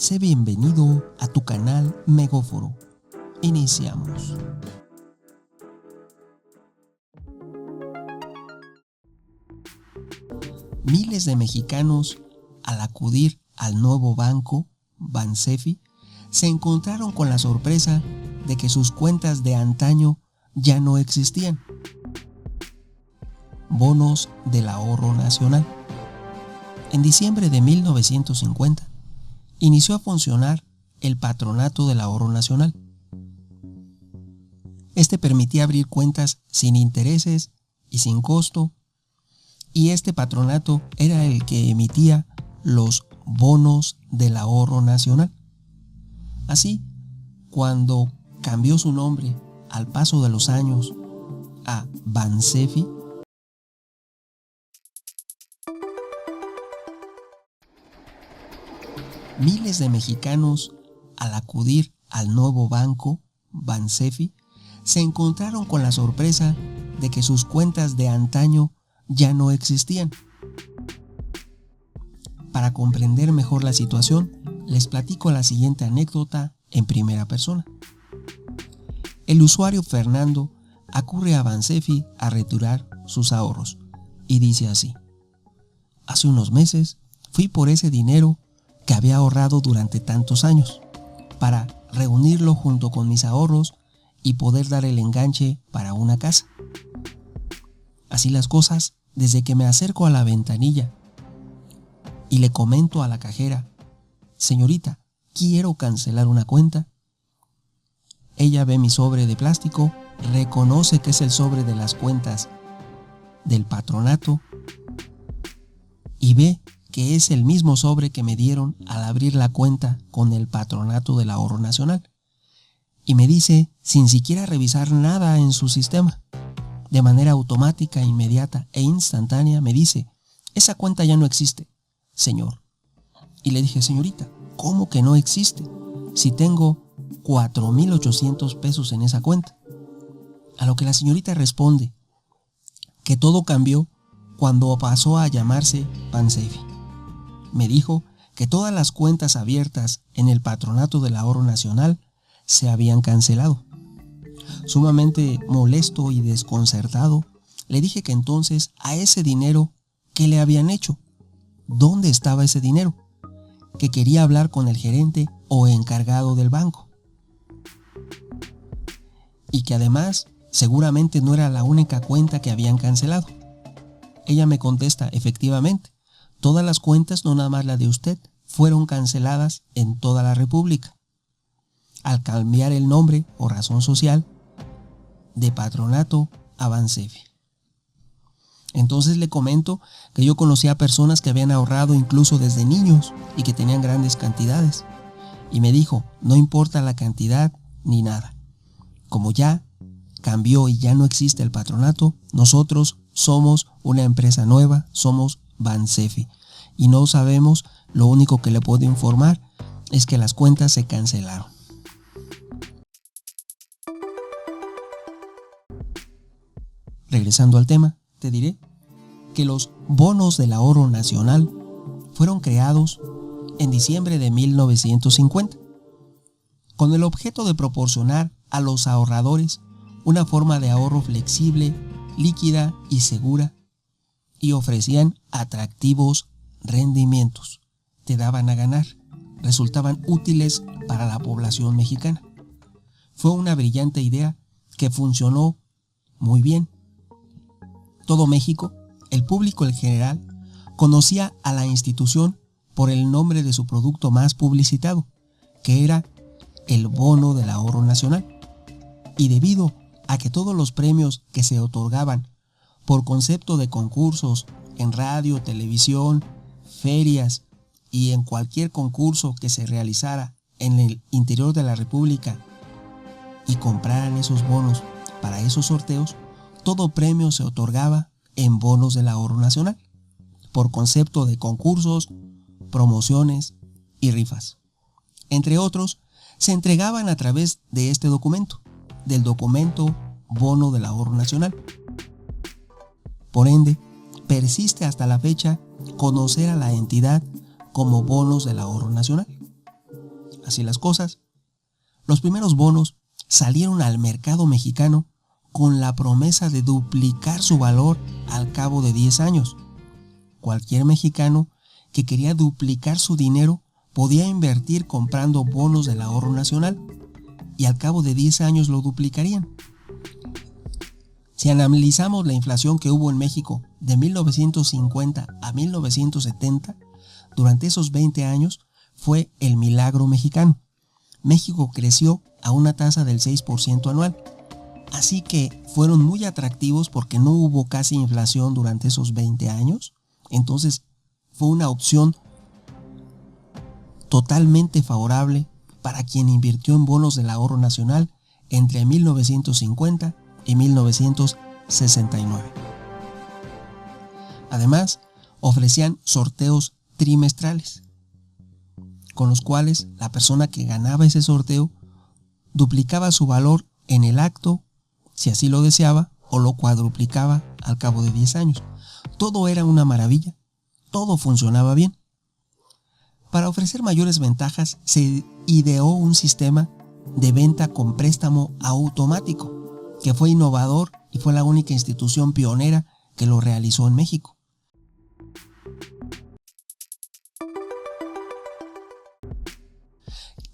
Sé bienvenido a tu canal Megóforo. Iniciamos. Miles de mexicanos, al acudir al nuevo banco, Bansefi, se encontraron con la sorpresa de que sus cuentas de antaño ya no existían. Bonos del Ahorro Nacional. En diciembre de 1950, inició a funcionar el Patronato del Ahorro Nacional. Este permitía abrir cuentas sin intereses y sin costo, y este patronato era el que emitía los bonos del Ahorro Nacional. Así, cuando cambió su nombre al paso de los años a Bansefi, miles de mexicanos, al acudir al nuevo banco, Bansefi, se encontraron con la sorpresa de que sus cuentas de antaño ya no existían. Para comprender mejor la situación, les platico la siguiente anécdota en primera persona. El usuario Fernando acude a Bansefi a retirar sus ahorros y dice así: hace unos meses fui por ese dinero que había ahorrado durante tantos años para reunirlo junto con mis ahorros y poder dar el enganche para una casa. Así las cosas, desde que me acerco a la ventanilla y le comento a la cajera: señorita, quiero cancelar una cuenta. Ella ve mi sobre de plástico, reconoce que es el sobre de las cuentas del patronato y ve que es el mismo sobre que me dieron al abrir la cuenta con el Patronato del Ahorro Nacional. Y me dice, sin siquiera revisar nada en su sistema, de manera automática, inmediata e instantánea, me dice: esa cuenta ya no existe, señor. Y le dije: señorita, ¿cómo que no existe? Si tengo 4,800 pesos en esa cuenta. A lo que la señorita responde que todo cambió cuando pasó a llamarse Bansefi. Me dijo que todas las cuentas abiertas en el Patronato del Ahorro Nacional se habían cancelado. Sumamente molesto y desconcertado, le dije que entonces a ese dinero, ¿qué le habían hecho? ¿Dónde estaba ese dinero? Que quería hablar con el gerente o encargado del banco. Y que además seguramente no era la única cuenta que habían cancelado. Ella me contesta: efectivamente, todas las cuentas, no nada más la de usted, fueron canceladas en toda la República, al cambiar el nombre o razón social de Patronato a Bansefi. Entonces le comento que yo conocía a personas que habían ahorrado incluso desde niños y que tenían grandes cantidades. Y me dijo: no importa la cantidad ni nada. Como ya cambió y ya no existe el patronato, nosotros somos una empresa nueva, somos Bansefi. Y no sabemos, lo único que le puedo informar es que las cuentas se cancelaron. Regresando al tema, te diré que los bonos del Ahorro Nacional fueron creados en diciembre de 1950, con el objeto de proporcionar a los ahorradores una forma de ahorro flexible, líquida y segura, y ofrecían atractivos rendimientos. Te daban a ganar, resultaban útiles para la población mexicana. Fue una brillante idea que funcionó muy bien. Todo México, el público en general, conocía a la institución por el nombre de su producto más publicitado, que era el Bono del Ahorro Nacional. Y debido a que todos los premios que se otorgaban por concepto de concursos en radio, televisión, ferias y en cualquier concurso que se realizara en el interior de la República y compraran esos bonos para esos sorteos, todo premio se otorgaba en bonos del Ahorro Nacional, por concepto de concursos, promociones y rifas. Entre otros, se entregaban a través de este documento, del documento Bono del Ahorro Nacional. Por ende, persiste hasta la fecha conocer a la entidad como Bonos del Ahorro Nacional. así las cosas, los primeros bonos salieron al mercado mexicano con la promesa de duplicar su valor al cabo de 10 años. Cualquier mexicano que quería duplicar su dinero podía invertir comprando bonos del Ahorro Nacional y al cabo de 10 años lo duplicarían. Si analizamos la inflación que hubo en México de 1950 a 1970, durante esos 20 años fue el milagro mexicano. México creció a una tasa del 6% anual. Así que fueron muy atractivos porque no hubo casi inflación durante esos 20 años. Entonces fue una opción totalmente favorable para quien invirtió en bonos del Ahorro Nacional entre 1950 y 1969. Además, ofrecían sorteos trimestrales, con los cuales la persona que ganaba ese sorteo duplicaba su valor en el acto, si así lo deseaba, o lo cuadruplicaba al cabo de 10 años. Todo era una maravilla, todo funcionaba bien. Para ofrecer mayores ventajas, se ideó un sistema de venta con préstamo automático, que fue innovador y fue la única institución pionera que lo realizó en México.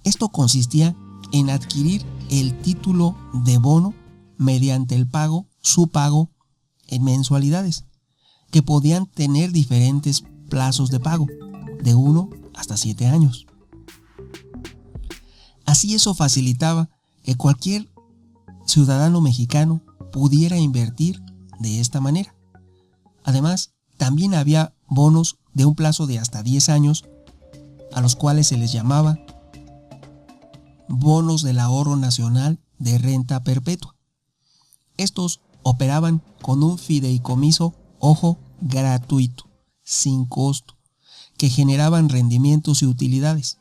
Esto consistía en adquirir el título de bono mediante su pago en mensualidades, que podían tener diferentes plazos de pago, de 1 hasta 7 años. Así eso facilitaba que cualquier ciudadano mexicano pudiera invertir de esta manera. Además, también había bonos de un plazo de hasta 10 años, a los cuales se les llamaba bonos del Ahorro Nacional de renta perpetua. Estos operaban con un fideicomiso, gratuito, sin costo, que generaban rendimientos y utilidades,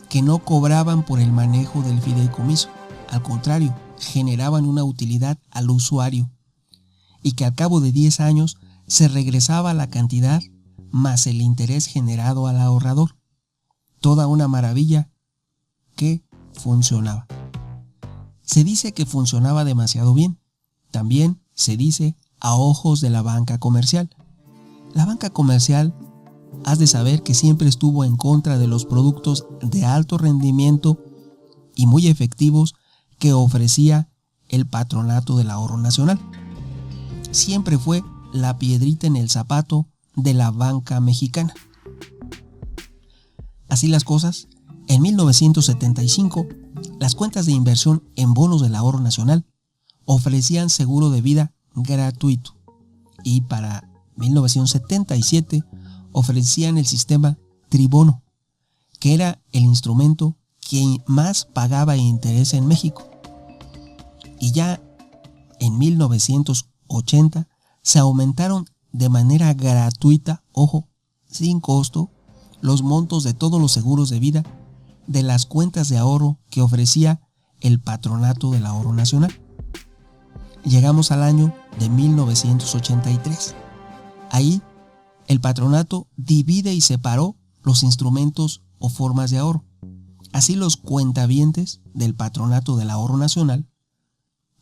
que no cobraban por el manejo del fideicomiso. Al contrario, generaban una utilidad al usuario y que al cabo de 10 años se regresaba la cantidad más el interés generado al ahorrador. Toda una maravilla que funcionaba. Se dice que funcionaba demasiado bien. También se dice a ojos de la banca comercial. La banca comercial, has de saber que siempre estuvo en contra de los productos de alto rendimiento y muy efectivos que ofrecía el Patronato del Ahorro Nacional. Siempre fue la piedrita en el zapato de la banca mexicana. Así las cosas, en 1975, las cuentas de inversión en bonos del Ahorro Nacional ofrecían seguro de vida gratuito y para 1977 ofrecían el sistema Tribono, que era el instrumento que más pagaba interés en México. Y ya en 1980 se aumentaron de manera gratuita, sin costo, los montos de todos los seguros de vida de las cuentas de ahorro que ofrecía el Patronato del Ahorro Nacional. Llegamos al año de 1983. Ahí, el patronato divide y separó los instrumentos o formas de ahorro. Así los cuentavientes del Patronato del Ahorro Nacional,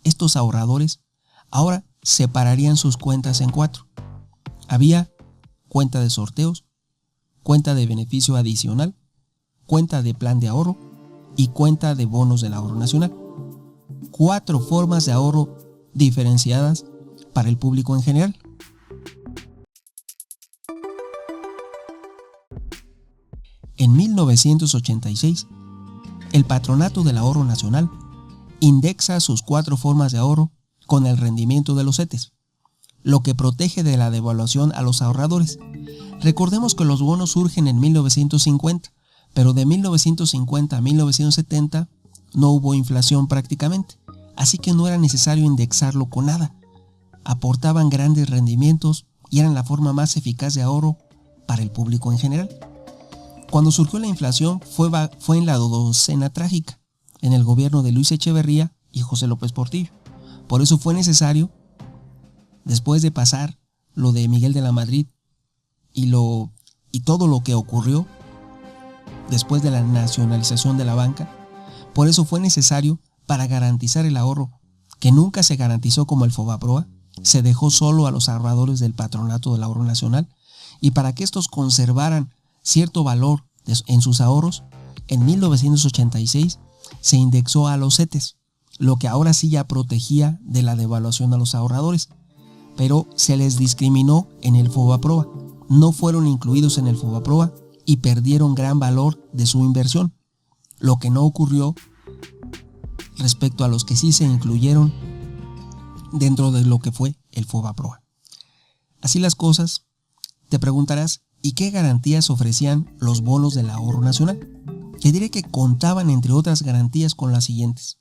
estos ahorradores, ahora separarían sus cuentas en 4. Había cuenta de sorteos, cuenta de beneficio adicional, cuenta de plan de ahorro y cuenta de bonos del Ahorro Nacional. 4 formas de ahorro diferenciadas para el público en general. En 1986, el Patronato del Ahorro Nacional indexa sus 4 formas de ahorro con el rendimiento de los CETES, lo que protege de la devaluación a los ahorradores. Recordemos que los bonos surgen en 1950, pero de 1950 a 1970 no hubo inflación prácticamente, así que no era necesario indexarlo con nada. Aportaban grandes rendimientos y eran la forma más eficaz de ahorro para el público en general. Cuando surgió la inflación fue en la docena trágica, en el gobierno de Luis Echeverría y José López Portillo. Por eso fue necesario, después de pasar lo de Miguel de la Madrid y todo lo que ocurrió, después de la nacionalización de la banca. Por eso fue necesario, para garantizar el ahorro, que nunca se garantizó como el Fobaproa, se dejó solo a los ahorradores del Patronato del Ahorro Nacional, y para que estos conservaran cierto valor en sus ahorros, en 1986 se indexó a los CETES, lo que ahora sí ya protegía de la devaluación a los ahorradores, pero se les discriminó en el Fobaproa. No fueron incluidos en el Fobaproa y perdieron gran valor de su inversión, lo que no ocurrió respecto a los que sí se incluyeron dentro de lo que fue el Fobaproa. Así las cosas, te preguntarás, ¿y qué garantías ofrecían los bonos del Ahorro Nacional? Te diré que contaban, entre otras garantías, con las siguientes.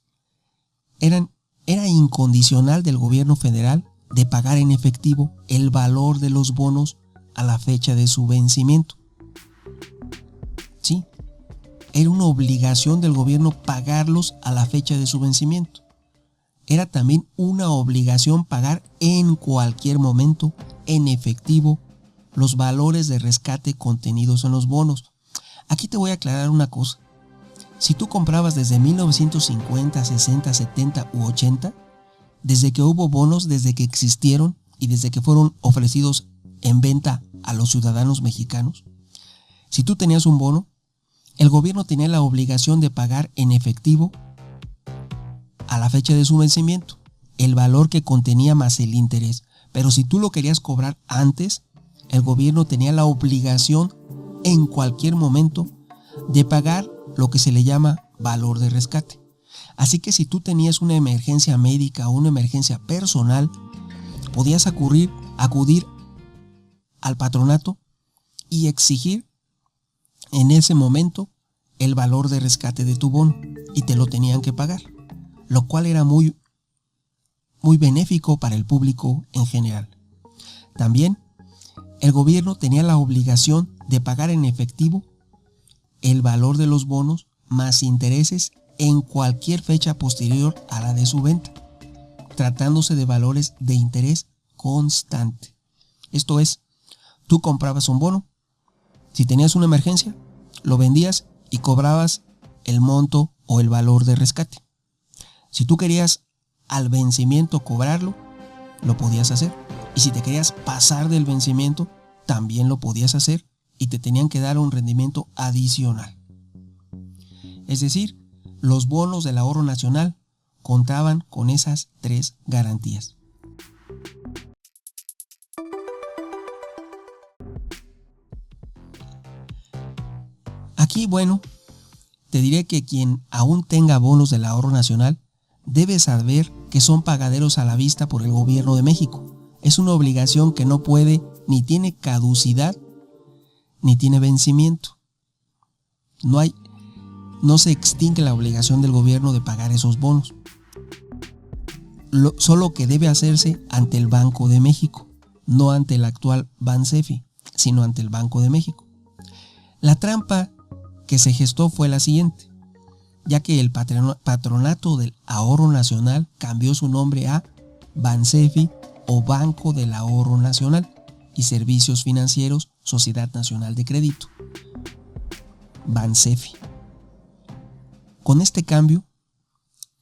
Era incondicional del gobierno federal de pagar en efectivo el valor de los bonos a la fecha de su vencimiento. Sí, era una obligación del gobierno pagarlos a la fecha de su vencimiento. Era también una obligación pagar en cualquier momento, en efectivo, los valores de rescate contenidos en los bonos. Aquí te voy a aclarar una cosa. Si tú comprabas desde 1950, 60, 70 u 80, desde que hubo bonos, desde que existieron y desde que fueron ofrecidos en venta a los ciudadanos mexicanos, si tú tenías un bono, el gobierno tenía la obligación de pagar en efectivo a la fecha de su vencimiento el valor que contenía más el interés. Pero si tú lo querías cobrar antes, el gobierno tenía la obligación en cualquier momento de pagar lo que se le llama valor de rescate. Así que si tú tenías una emergencia médica o una emergencia personal, podías acudir al patronato y exigir en ese momento el valor de rescate de tu bono y te lo tenían que pagar, lo cual era muy benéfico para el público en general. También el gobierno tenía la obligación de pagar en efectivo el valor de los bonos más intereses en cualquier fecha posterior a la de su venta, tratándose de valores de interés constante. Esto es, tú comprabas un bono, si tenías una emergencia, lo vendías y cobrabas el monto o el valor de rescate. Si tú querías al vencimiento cobrarlo, lo podías hacer. Y si te querías pasar del vencimiento, también lo podías hacer y te tenían que dar un rendimiento adicional. Es decir, los bonos del Ahorro Nacional contaban con esas tres garantías. Aquí, bueno, te diré que quien aún tenga bonos del Ahorro Nacional debe saber que son pagaderos a la vista por el gobierno de México. Es una obligación que no puede, ni tiene caducidad, ni tiene vencimiento. No se extingue la obligación del gobierno de pagar esos bonos. Solo que debe hacerse ante el Banco de México, no ante el actual Bansefi, sino ante el Banco de México. La trampa que se gestó fue la siguiente, ya que el Patronato del Ahorro Nacional cambió su nombre a Bansefi o Banco del Ahorro Nacional y Servicios Financieros Sociedad Nacional de Crédito, Bansefi. Con este cambio,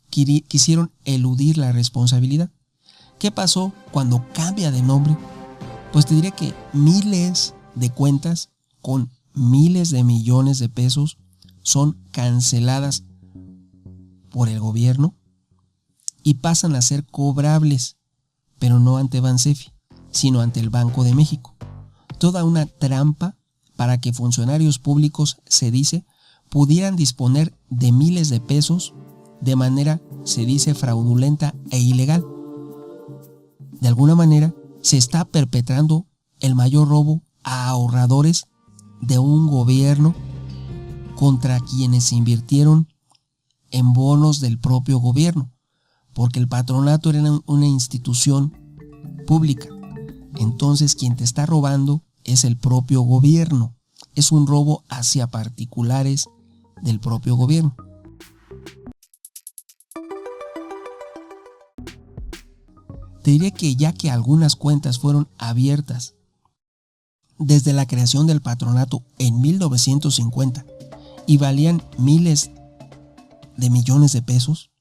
quisieron eludir la responsabilidad. ¿Qué pasó cuando cambia de nombre? Pues te diré que miles de cuentas con miles de millones de pesos son canceladas por el gobierno y pasan a ser cobrables, pero no ante Bansefi, sino ante el Banco de México. Toda una trampa para que funcionarios públicos, se dice, pudieran disponer de miles de pesos de manera, se dice, fraudulenta e ilegal. De alguna manera, se está perpetrando el mayor robo a ahorradores de un gobierno contra quienes invirtieron en bonos del propio gobierno, porque el patronato era una institución pública. Entonces, quien te está robando es el propio gobierno. Es un robo hacia particulares del propio gobierno. Te diré que ya que algunas cuentas fueron abiertas desde la creación del patronato en 1950 y valían miles de millones de pesos,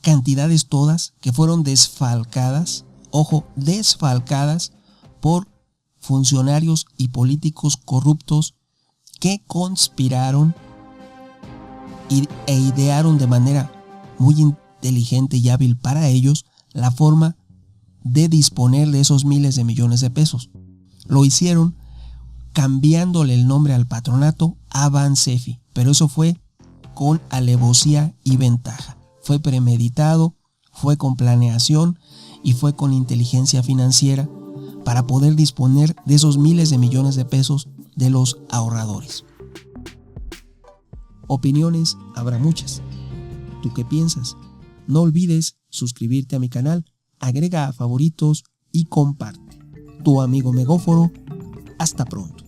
cantidades todas que fueron desfalcadas, ojo, desfalcadas por funcionarios y políticos corruptos que conspiraron e idearon de manera muy inteligente y hábil para ellos la forma de disponer de esos miles de millones de pesos. Lo hicieron cambiándole el nombre al patronato a Bansefi, pero eso fue con alevosía y ventaja. Fue premeditado, fue con planeación y fue con inteligencia financiera para poder disponer de esos miles de millones de pesos de los ahorradores. Opiniones habrá muchas. ¿Tú qué piensas? No olvides suscribirte a mi canal, agrega a favoritos y comparte. Tu amigo Megóforo. Hasta pronto.